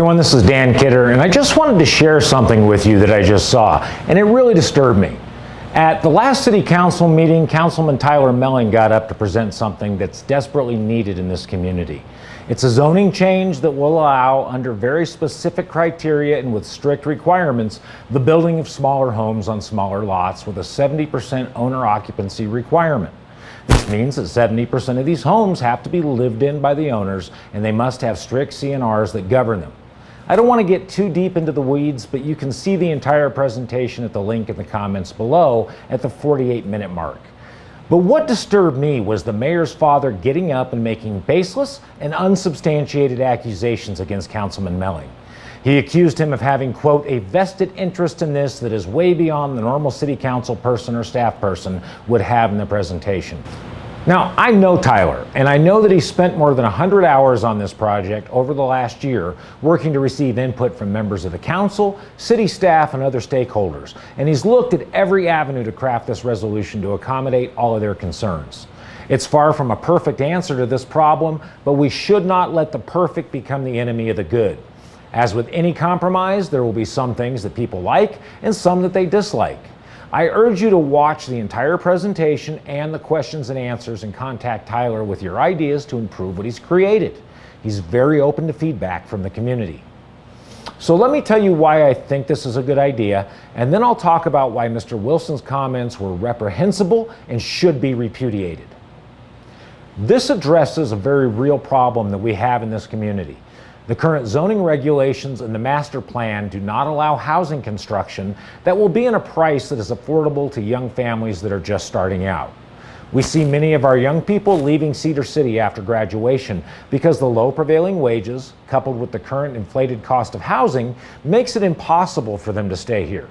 everyone, this is Dan Kidder, and I just wanted to share something with you that I just saw, and it really disturbed me. At the last City Council meeting, Councilman Tyler Melling got up to present something that's desperately needed in this community. It's a zoning change that will allow, under very specific criteria and with strict requirements, the building of smaller homes on smaller lots with a 70% owner occupancy requirement. This means that 70% of these homes have to be lived in by the owners, and they must have strict CNRs that govern them. I don't want to get too deep into the weeds, but you can see the entire presentation at the link in the comments below at the 48-minute mark. But what disturbed me was the mayor's father getting up and making baseless and unsubstantiated accusations against Councilman Melling. He accused him of having, quote, a vested interest in this that is way beyond the normal city council person or staff person would have in the presentation. Now, I know Tyler, and I know that he spent more than 100 hours on this project over the last year working to receive input from members of the council, city staff, and other stakeholders. And he's looked at every avenue to craft this resolution to accommodate all of their concerns. It's far from a perfect answer to this problem, but we should not let the perfect become the enemy of the good. As with any compromise, there will be some things that people like and some that they dislike. I urge you to watch the entire presentation and the questions and answers and contact Tyler with your ideas to improve what he's created. He's very open to feedback from the community. So let me tell you why I think this is a good idea, and then I'll talk about why Mr. Wilson's comments were reprehensible and should be repudiated. This addresses a very real problem that we have in this community. The current zoning regulations and the master plan do not allow housing construction that will be in a price that is affordable to young families that are just starting out. We see many of our young people leaving Cedar City after graduation because the low prevailing wages, coupled with the current inflated cost of housing, makes it impossible for them to stay here.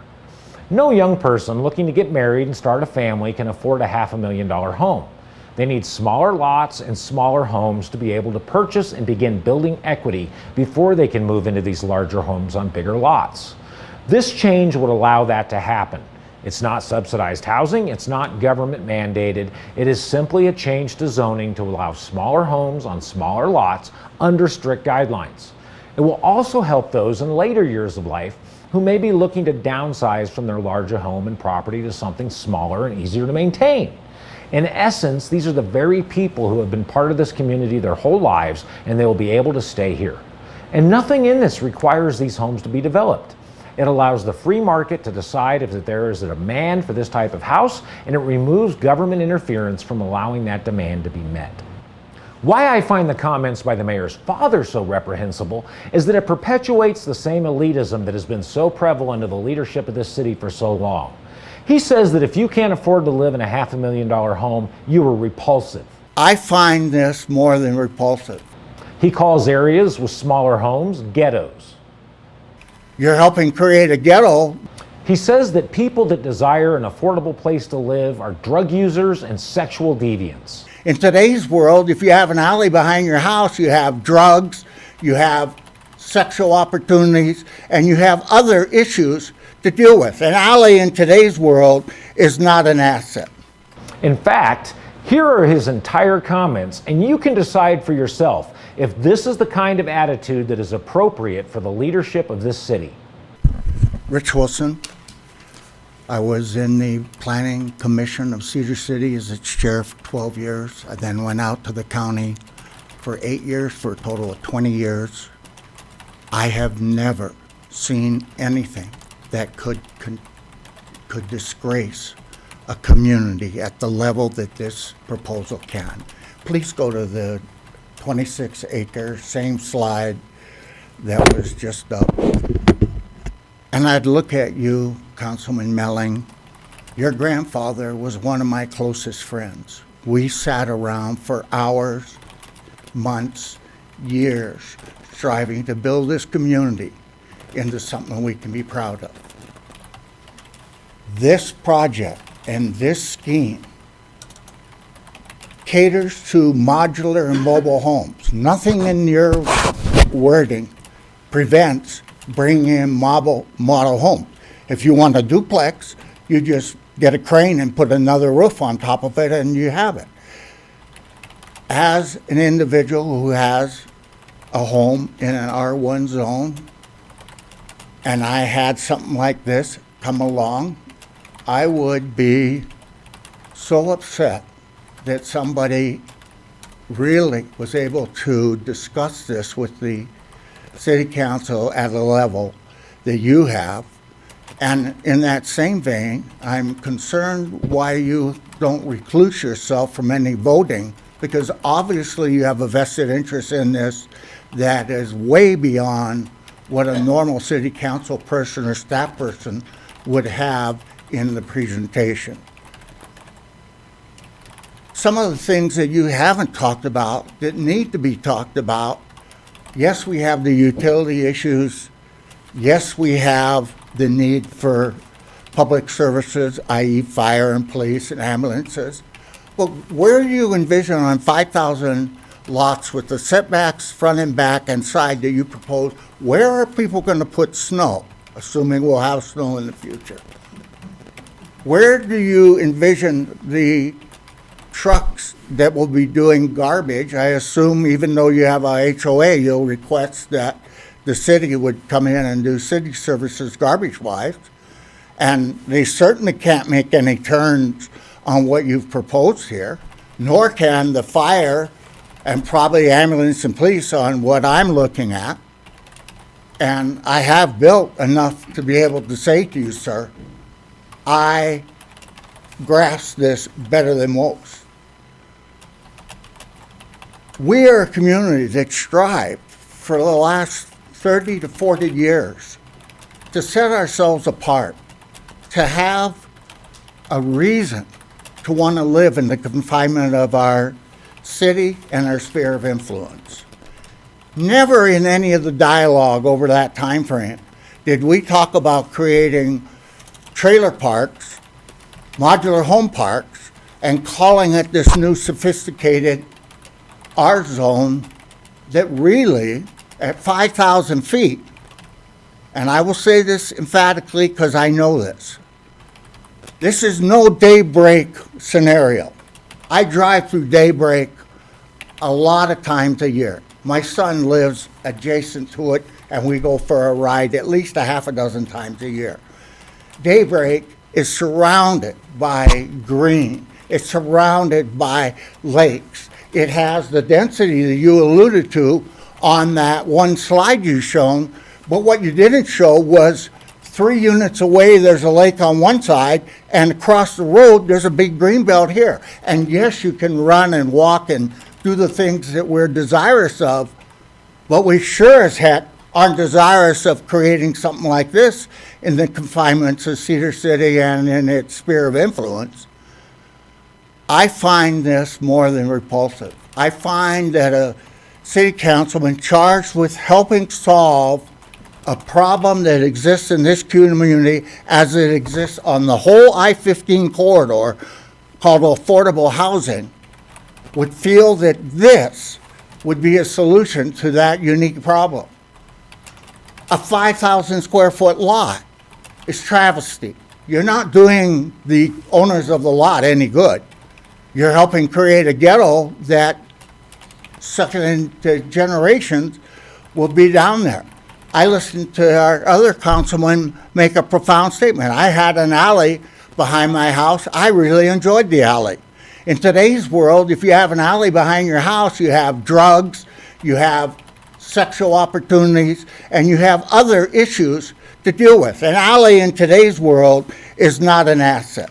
No young person looking to get married and start a family can afford a $500,000 home. They need smaller lots and smaller homes to be able to purchase and begin building equity before they can move into these larger homes on bigger lots. This change would allow that to happen. It's not subsidized housing, it's not government mandated, it is simply a change to zoning to allow smaller homes on smaller lots under strict guidelines. It will also help those in later years of life who may be looking to downsize from their larger home and property to something smaller and easier to maintain. In essence, these are the very people who have been part of this community their whole lives, and they will be able to stay here. And nothing in this requires these homes to be developed. It allows the free market to decide if there is a demand for this type of house, and it removes government interference from allowing that demand to be met. Why I find the comments by the mayor's father so reprehensible is that it perpetuates the same elitism that has been so prevalent of the leadership of this city for so long. He says that if you can't afford to live in a $500,000 home, you are repulsive. I find this more than repulsive. He calls areas with smaller homes ghettos. You're helping create a ghetto. He says that people that desire an affordable place to live are drug users and sexual deviants. In today's world, if you have an alley behind your house, you have drugs, you have sexual opportunities, and you have other issues to deal with. An alley in today's world is not an asset. In fact, here are his entire comments, and you can decide for yourself if this is the kind of attitude that is appropriate for the leadership of this city. Rich Wilson. I was in the Planning Commission of Cedar City as its chair for 12 years. I then went out to the county for 8 years, for a total of 20 years. I have never seen anything that could disgrace a community at the level that this proposal can. Please go to the 26-acre, same slide that was just up. And I'd look at you, Councilman Melling. Your grandfather was one of my closest friends. We sat around for hours, months, years, striving to build this community into something we can be proud of. This project and this scheme caters to modular and mobile homes. Nothing in your wording prevents bringing in model homes. If you want a duplex, you just get a crane and put another roof on top of it and you have it. As an individual who has a home in an R1 zone and I had something like this come along, I would be so upset that somebody really was able to discuss this with the city council at a level that you have. And in that same vein, I'm concerned why you don't recluse yourself from any voting, because obviously you have a vested interest in this that is way beyond what a normal city council person or staff person would have in the presentation. Some of the things that you haven't talked about that need to be talked about, yes, we have the utility issues. Yes, we have the need for public services, i.e. fire and police and ambulances. But where do you envision on 5,000 lots with the setbacks front and back and side that you propose, where are people going to put snow, assuming we'll have snow in the future? Where do you envision the trucks that will be doing garbage? I assume even though you have a HOA, you'll request that the city would come in and do city services garbage-wise. And they certainly can't make any turns on what you've proposed here, nor can the fire and probably ambulance and police on what I'm looking at. And I have built enough to be able to say to you, sir, I grasp this better than most. We are a community that strive for the last 30 to 40 years to set ourselves apart, to have a reason to want to live in the confinement of our city and our sphere of influence. Never in any of the dialogue over that time frame did we talk about creating trailer parks, modular home parks, and calling it this new sophisticated R zone that really, at 5,000 feet, and I will say this emphatically because I know this is no daybreak scenario. I drive through daybreak a lot of times a year. My son lives adjacent to it, and we go for a ride at least a half a dozen times a year. Daybreak is surrounded by green. It's surrounded by lakes. It has the density that you alluded to on that one slide you shown, but what you didn't show was 3 units away there's a lake on one side, and across the road there's a big green belt here. And yes, you can run and walk and do the things that we're desirous of, but we sure as heck aren't desirous of creating something like this in the confinements of Cedar City and in its sphere of influence. I find this more than repulsive. I find that a city councilman charged with helping solve a problem that exists in this community as it exists on the whole I-15 corridor called affordable housing would feel that this would be a solution to that unique problem. A 5,000 square foot lot is travesty. You're not doing the owners of the lot any good. You're helping create a ghetto that second into generations will be down there. I listened to our other councilman make a profound statement. I had an alley behind my house. I really enjoyed the alley. In today's world, if you have an alley behind your house, you have drugs, you have sexual opportunities, and you have other issues to deal with. An alley in today's world is not an asset.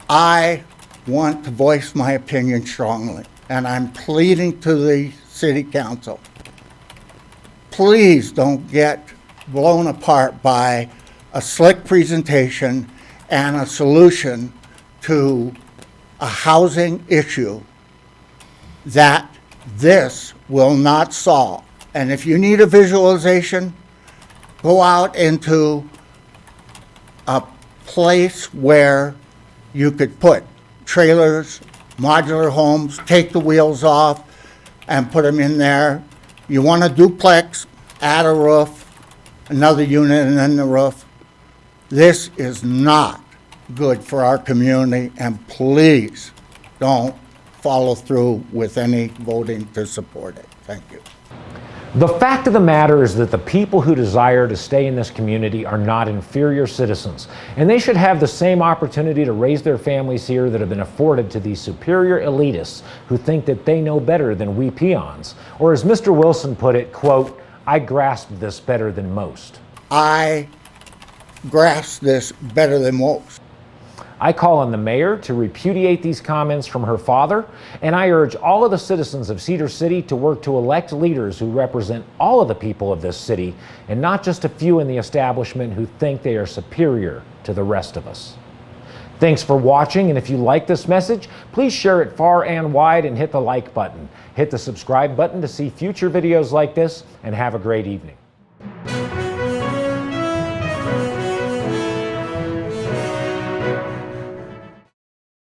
I want to voice my opinion strongly, and I'm pleading to the city council. Please don't get blown apart by a slick presentation and a solution to a housing issue that this will not solve. And if you need a visualization, go out into a place where you could put trailers, modular homes, take the wheels off and put them in there. You want a duplex, add a roof, another unit, and then the roof. This is not good for our community, and please don't follow through with any voting to support it. Thank you. The fact of the matter is that the people who desire to stay in this community are not inferior citizens, and they should have the same opportunity to raise their families here that have been afforded to these superior elitists who think that they know better than we peons. Or as Mr. Wilson put it, quote, "I grasp this better than most." I grasp this better than most. I call on the mayor to repudiate these comments from her father, and I urge all of the citizens of Cedar City to work to elect leaders who represent all of the people of this city and not just a few in the establishment who think they are superior to the rest of us. Thanks for watching, and if you like this message, please share it far and wide and hit the like button. Hit the subscribe button to see future videos like this, and have a great evening.